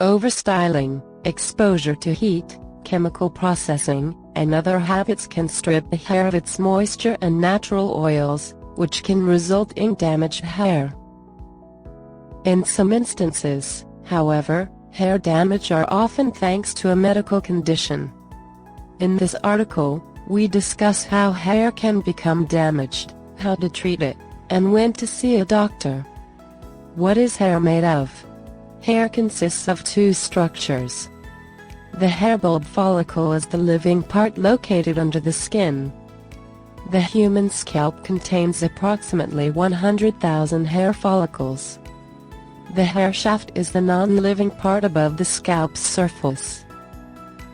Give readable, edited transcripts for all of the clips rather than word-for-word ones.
Overstyling, exposure to heat, chemical processing, and other habits can strip the hair of its moisture and natural oils, which can result in damaged hair. In some instances, however, hair damage are often thanks to a medical condition. In this article, we discuss how hair can become damaged, how to treat it, and when to see a doctor. What is hair made of? Hair consists of two structures. The hair bulb follicle is the living part located under the skin. The human scalp contains approximately 100,000 hair follicles. The hair shaft is the non-living part above the scalp's surface.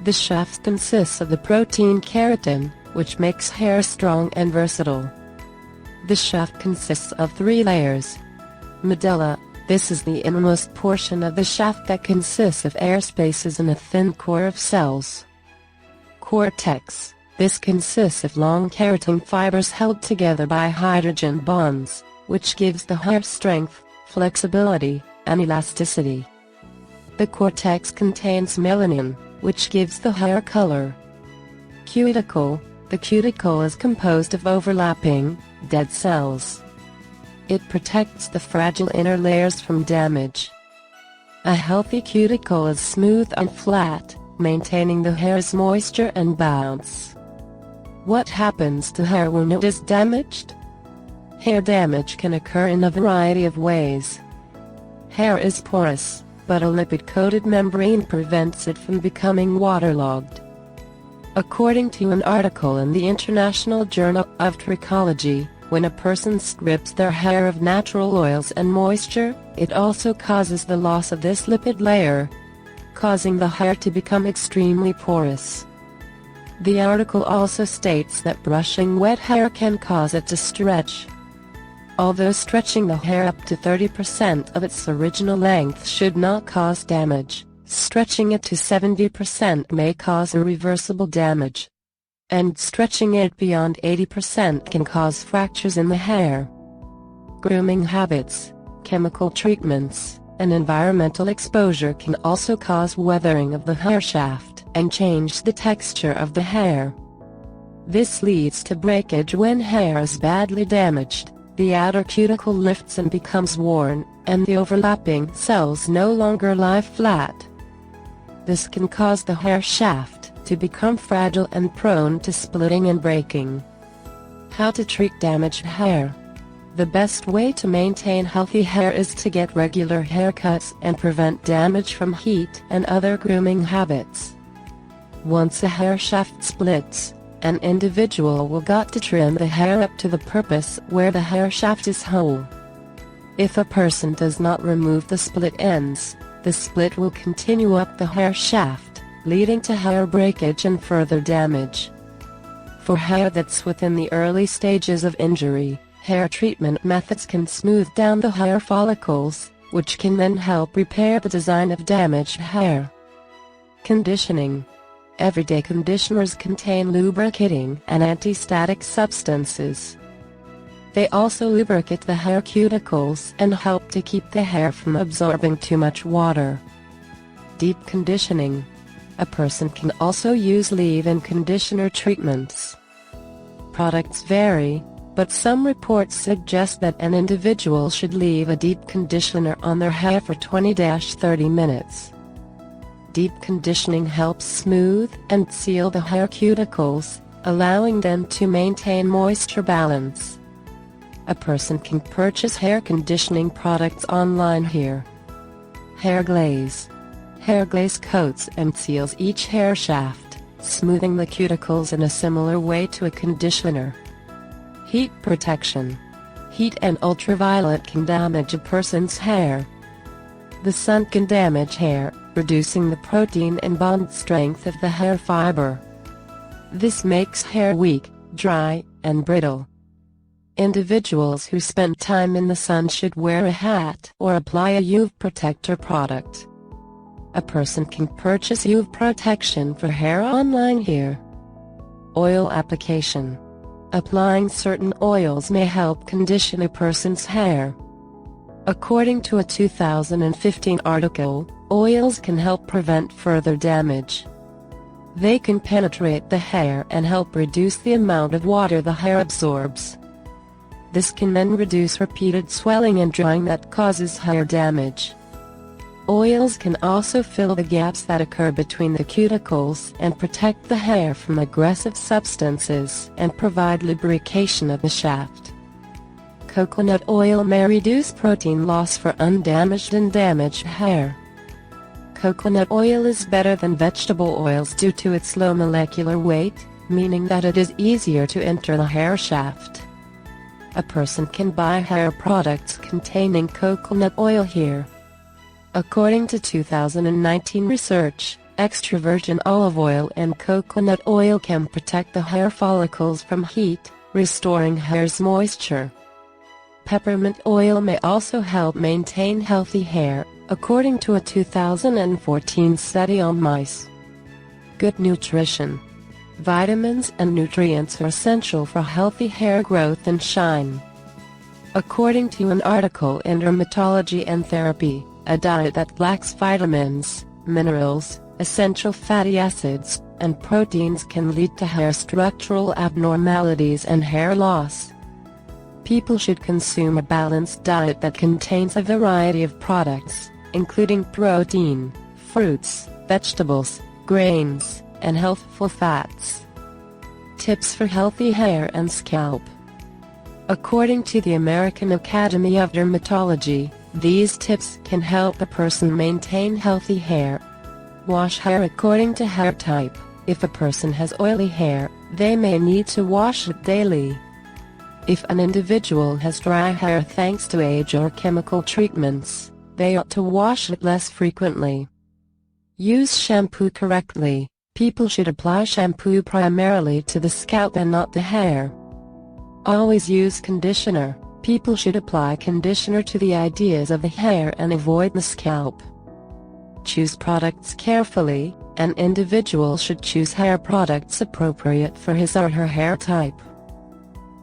The shaft consists of the protein keratin, which makes hair strong and versatile. The shaft consists of 3 layers. Medulla, this is the innermost portion of the shaft that consists of air spaces and a thin core of cells. Cortex, this consists of long keratin fibers held together by hydrogen bonds, which gives the hair strength, flexibility, and elasticity. The cortex contains melanin, which gives the hair color. Cuticle, the cuticle is composed of overlapping, dead cells. It protects the fragile inner layers from damage. A healthy cuticle is smooth and flat, maintaining the hair's moisture and bounce. What happens to hair when it is damaged? Hair damage can occur in a variety of ways. Hair is porous, but a lipid-coated membrane prevents it from becoming waterlogged. According to an article in the International Journal of Trichology, when a person strips their hair of natural oils and moisture, it also causes the loss of this lipid layer, causing the hair to become extremely porous. The article also states that brushing wet hair can cause it to stretch. Although stretching the hair up to 30% of its original length should not cause damage, stretching it to 70% may cause irreversible damage. And stretching it beyond 80% can cause fractures in the hair. Grooming habits, chemical treatments, and environmental exposure can also cause weathering of the hair shaft and change the texture of the hair. This leads to breakage when hair is badly damaged. The outer cuticle lifts and becomes worn, and the overlapping cells no longer lie flat. This can cause the hair shaft to become fragile and prone to splitting and breaking. How to treat damaged hair? The best way to maintain healthy hair is to get regular haircuts and prevent damage from heat and other grooming habits. Once a hair shaft splits, an individual will got to trim the hair up to the purpose where the hair shaft is whole. If a person does not remove the split ends, the split will continue up the hair shaft, leading to hair breakage and further damage. For hair that's within the early stages of injury, hair treatment methods can smooth down the hair follicles, which can then help repair the design of damaged hair. Conditioning. Everyday conditioners contain lubricating and anti-static substances. They also lubricate the hair cuticles and help to keep the hair from absorbing too much water. Deep conditioning. A person can also use leave-in conditioner treatments. Products vary, but some reports suggest that an individual should leave a deep conditioner on their hair for 20–30 minutes. Deep conditioning helps smooth and seal the hair cuticles, allowing them to maintain moisture balance. A person can purchase hair conditioning products online here. Hair glaze. Hair glaze coats and seals each hair shaft, smoothing the cuticles in a similar way to a conditioner. Heat protection. Heat and ultraviolet can damage a person's hair. The sun can damage hair, reducing the protein and bond strength of the hair fiber. This makes hair weak, dry, and brittle. Individuals who spend time in the sun should wear a hat or apply a UV protector product. A person can purchase UV protection for hair online here. Oil application. Applying certain oils may help condition a person's hair. According to a 2015 article, oils can help prevent further damage. They can penetrate the hair and help reduce the amount of water the hair absorbs. This can then reduce repeated swelling and drying that causes hair damage. Oils can also fill the gaps that occur between the cuticles and protect the hair from aggressive substances and provide lubrication of the shaft. Coconut oil may reduce protein loss for undamaged and damaged hair. Coconut oil is better than vegetable oils due to its low molecular weight, meaning that it is easier to enter the hair shaft. A person can buy hair products containing coconut oil here. According to 2019 research, extra virgin olive oil and coconut oil can protect the hair follicles from heat, restoring hair's moisture. Peppermint oil may also help maintain healthy hair, according to a 2014 study on mice. Good nutrition. Vitamins and nutrients are essential for healthy hair growth and shine. According to an article in Dermatology and Therapy, a diet that lacks vitamins, minerals, essential fatty acids, and proteins can lead to hair structural abnormalities and hair loss. People should consume a balanced diet that contains a variety of products, including protein, fruits, vegetables, grains, and healthful fats. Tips for healthy hair and scalp. According to the American Academy of Dermatology, these tips can help a person maintain healthy hair. Wash hair according to hair type. If a person has oily hair, they may need to wash it daily. If an individual has dry hair thanks to age or chemical treatments, they ought to wash it less frequently. Use shampoo correctly. People should apply shampoo primarily to the scalp and not the hair. Always use conditioner. People should apply conditioner to the ideas of the hair and avoid the scalp. Choose products carefully. An individual should choose hair products appropriate for his or her hair type.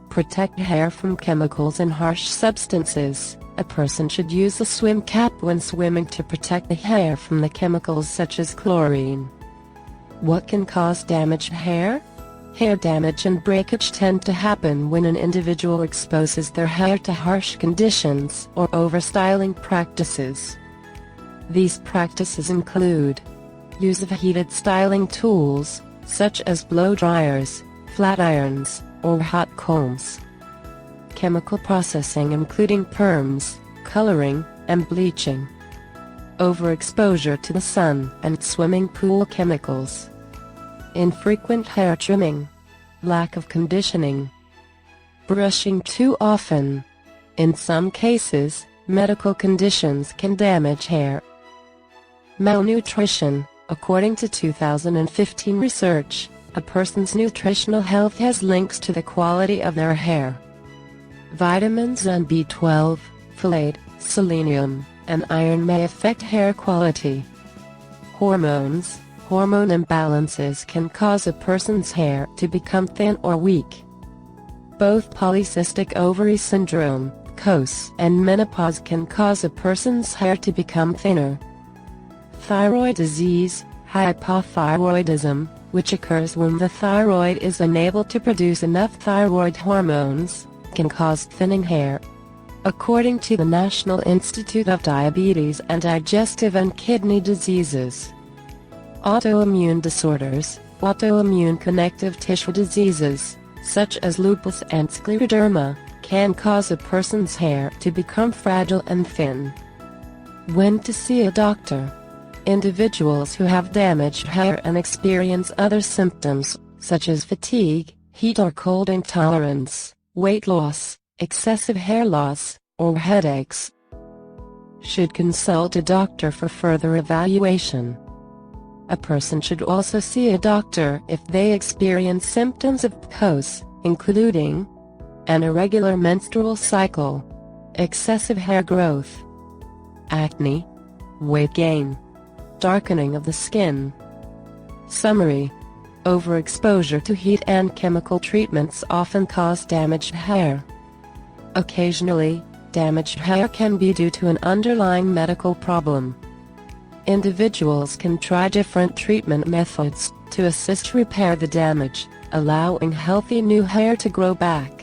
Protect hair from chemicals and harsh substances. A person should use a swim cap when swimming to protect the hair from the chemicals such as chlorine. What can cause damaged hair? Hair damage and breakage tend to happen when an individual exposes their hair to harsh conditions or overstyling practices. These practices include use of heated styling tools, such as blow dryers, flat irons, or hot combs. Chemical processing including perms, coloring, and bleaching. Overexposure to the sun and swimming pool chemicals. Infrequent hair trimming. Lack of conditioning. Brushing too often. In some cases, medical conditions can damage hair. Malnutrition. According to 2015 research, a person's nutritional health has links to the quality of their hair. Vitamins and B12, folate, selenium, and iron may affect hair quality. Hormones. Hormone imbalances can cause a person's hair to become thin or weak. Both polycystic ovary syndrome, PCOS, and menopause can cause a person's hair to become thinner. Thyroid disease, hypothyroidism, which occurs when the thyroid is unable to produce enough thyroid hormones, can cause thinning hair. According to the National Institute of Diabetes and Digestive and Kidney Diseases. Autoimmune disorders. Autoimmune connective tissue diseases, such as lupus and scleroderma, can cause a person's hair to become fragile and thin. When to see a doctor. Individuals who have damaged hair and experience other symptoms, such as fatigue, heat or cold intolerance, weight loss, excessive hair loss, or headaches, should consult a doctor for further evaluation. A person should also see a doctor if they experience symptoms of PCOS, including an irregular menstrual cycle, excessive hair growth, acne, weight gain, darkening of the skin. Summary: overexposure to heat and chemical treatments often cause damaged hair. Occasionally, Damaged hair can be due to an underlying medical problem. Individuals can try different treatment methods to assist repair the damage, allowing healthy new hair to grow back.